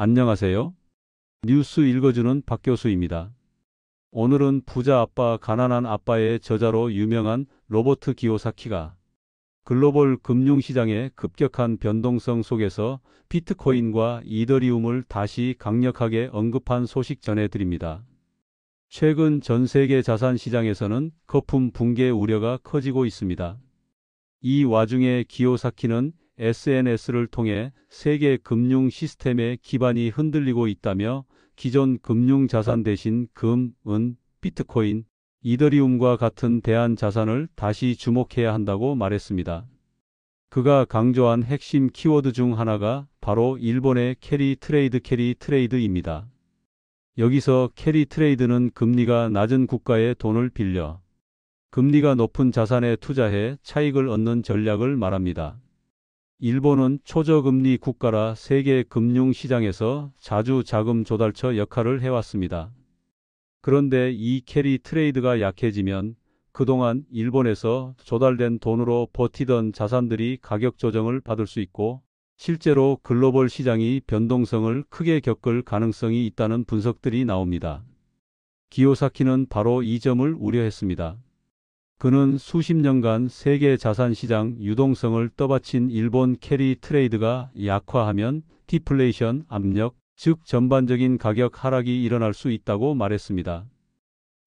안녕하세요. 뉴스 읽어주는 박교수입니다. 오늘은 부자 아빠, 가난한 아빠의 저자로 유명한 로버트 기요사키가 글로벌 금융시장의 급격한 변동성 속에서 비트코인과 이더리움을 다시 강력하게 언급한 소식 전해드립니다. 최근 전 세계 자산 시장에서는 거품 붕괴 우려가 커지고 있습니다. 이 와중에 기요사키는 SNS를 통해 세계 금융 시스템의 기반이 흔들리고 있다며 기존 금융 자산 대신 금, 은, 비트코인, 이더리움과 같은 대안 자산을 다시 주목해야 한다고 말했습니다. 그가 강조한 핵심 키워드 중 하나가 바로 일본의 캐리 트레이드입니다. 여기서 캐리 트레이드는 금리가 낮은 국가의 돈을 빌려 금리가 높은 자산에 투자해 차익을 얻는 전략을 말합니다. 일본은 초저금리 국가라 세계 금융시장에서 자주 자금 조달처 역할을 해왔습니다. 그런데 이 캐리 트레이드가 약해지면 그동안 일본에서 조달된 돈으로 버티던 자산들이 가격 조정을 받을 수 있고 실제로 글로벌 시장이 변동성을 크게 겪을 가능성이 있다는 분석들이 나옵니다. 기요사키는 바로 이 점을 우려했습니다. 그는 수십 년간 세계 자산시장 유동성을 떠받친 일본 캐리 트레이드가 약화하면 디플레이션 압력, 즉 전반적인 가격 하락이 일어날 수 있다고 말했습니다.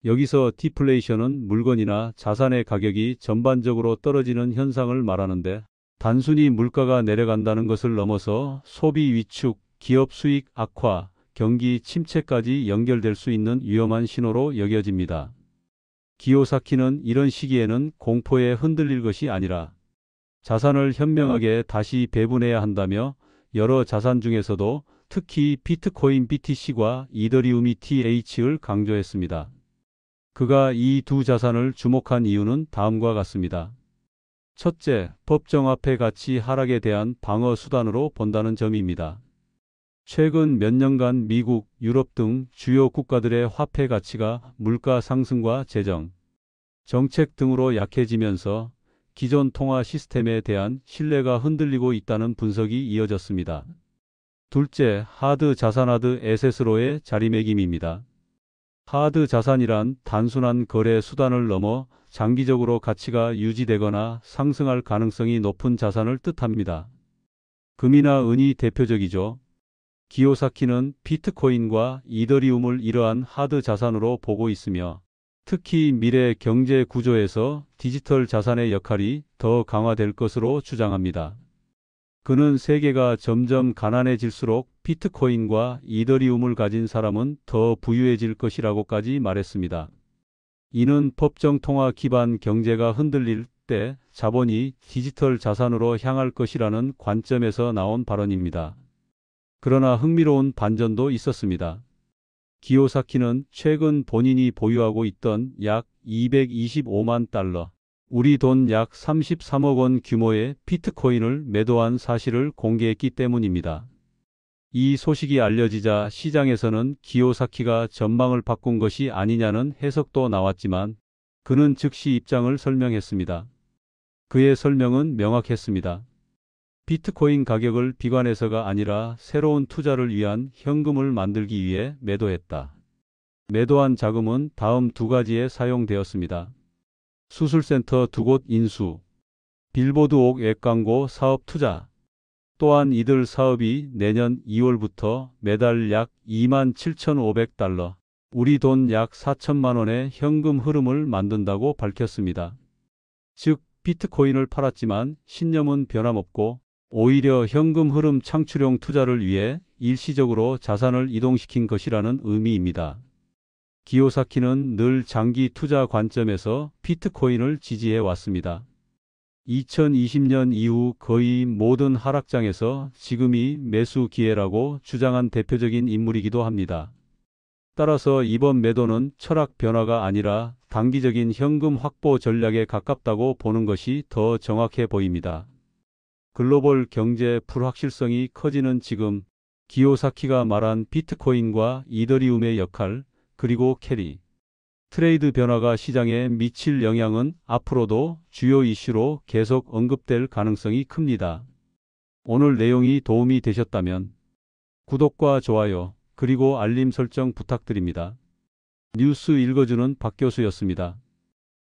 여기서 디플레이션은 물건이나 자산의 가격이 전반적으로 떨어지는 현상을 말하는데 단순히 물가가 내려간다는 것을 넘어서 소비 위축, 기업 수익 악화, 경기 침체까지 연결될 수 있는 위험한 신호로 여겨집니다. 기요사키는 이런 시기에는 공포에 흔들릴 것이 아니라 자산을 현명하게 다시 배분해야 한다며 여러 자산 중에서도 특히 비트코인 BTC과 이더리움 ETH를 강조했습니다. 그가 이 두 자산을 주목한 이유는 다음과 같습니다. 첫째, 법정화폐 가치 하락에 대한 방어 수단으로 본다는 점입니다. 최근 몇 년간 미국, 유럽 등 주요 국가들의 화폐 가치가 물가 상승과 재정, 정책 등으로 약해지면서 기존 통화 시스템에 대한 신뢰가 흔들리고 있다는 분석이 이어졌습니다. 둘째, 하드 자산 하드 에셋으로의 자리매김입니다. 하드 자산이란 단순한 거래 수단을 넘어 장기적으로 가치가 유지되거나 상승할 가능성이 높은 자산을 뜻합니다. 금이나 은이 대표적이죠. 기요사키는 비트코인과 이더리움을 이러한 하드 자산으로 보고 있으며 특히 미래 경제 구조에서 디지털 자산의 역할이 더 강화될 것으로 주장합니다. 그는 세계가 점점 가난해질수록 비트코인과 이더리움을 가진 사람은 더 부유해질 것이라고까지 말했습니다. 이는 법정 통화 기반 경제가 흔들릴 때 자본이 디지털 자산으로 향할 것이라는 관점에서 나온 발언입니다. 그러나 흥미로운 반전도 있었습니다. 기요사키는 최근 본인이 보유하고 있던 약 225만 달러, 우리 돈 약 33억 원 규모의 비트코인을 매도한 사실을 공개했기 때문입니다. 이 소식이 알려지자 시장에서는 기요사키가 전망을 바꾼 것이 아니냐는 해석도 나왔지만 그는 즉시 입장을 설명했습니다. 그의 설명은 명확했습니다. 비트코인 가격을 비관해서가 아니라 새로운 투자를 위한 현금을 만들기 위해 매도했다. 매도한 자금은 다음 두 가지에 사용되었습니다. 수술센터 두 곳 인수, 빌보드 옥 앱광고 사업 투자. 또한 이들 사업이 내년 2월부터 매달 약 27,500달러, 우리 돈 약 4천만 원의 현금 흐름을 만든다고 밝혔습니다. 즉, 비트코인을 팔았지만 신념은 변함없고 오히려 현금 흐름 창출용 투자를 위해 일시적으로 자산을 이동시킨 것이라는 의미입니다. 기요사키는 늘 장기 투자 관점에서 비트코인을 지지해 왔습니다. 2020년 이후 거의 모든 하락장에서 지금이 매수 기회라고 주장한 대표적인 인물이기도 합니다. 따라서 이번 매도는 철학 변화가 아니라 단기적인 현금 확보 전략에 가깝다고 보는 것이 더 정확해 보입니다. 글로벌 경제 불확실성이 커지는 지금 기요사키가 말한 비트코인과 이더리움의 역할, 그리고 캐리 트레이드 변화가 시장에 미칠 영향은 앞으로도 주요 이슈로 계속 언급될 가능성이 큽니다. 오늘 내용이 도움이 되셨다면 구독과 좋아요, 그리고 알림 설정 부탁드립니다. 뉴스 읽어주는 박교수였습니다.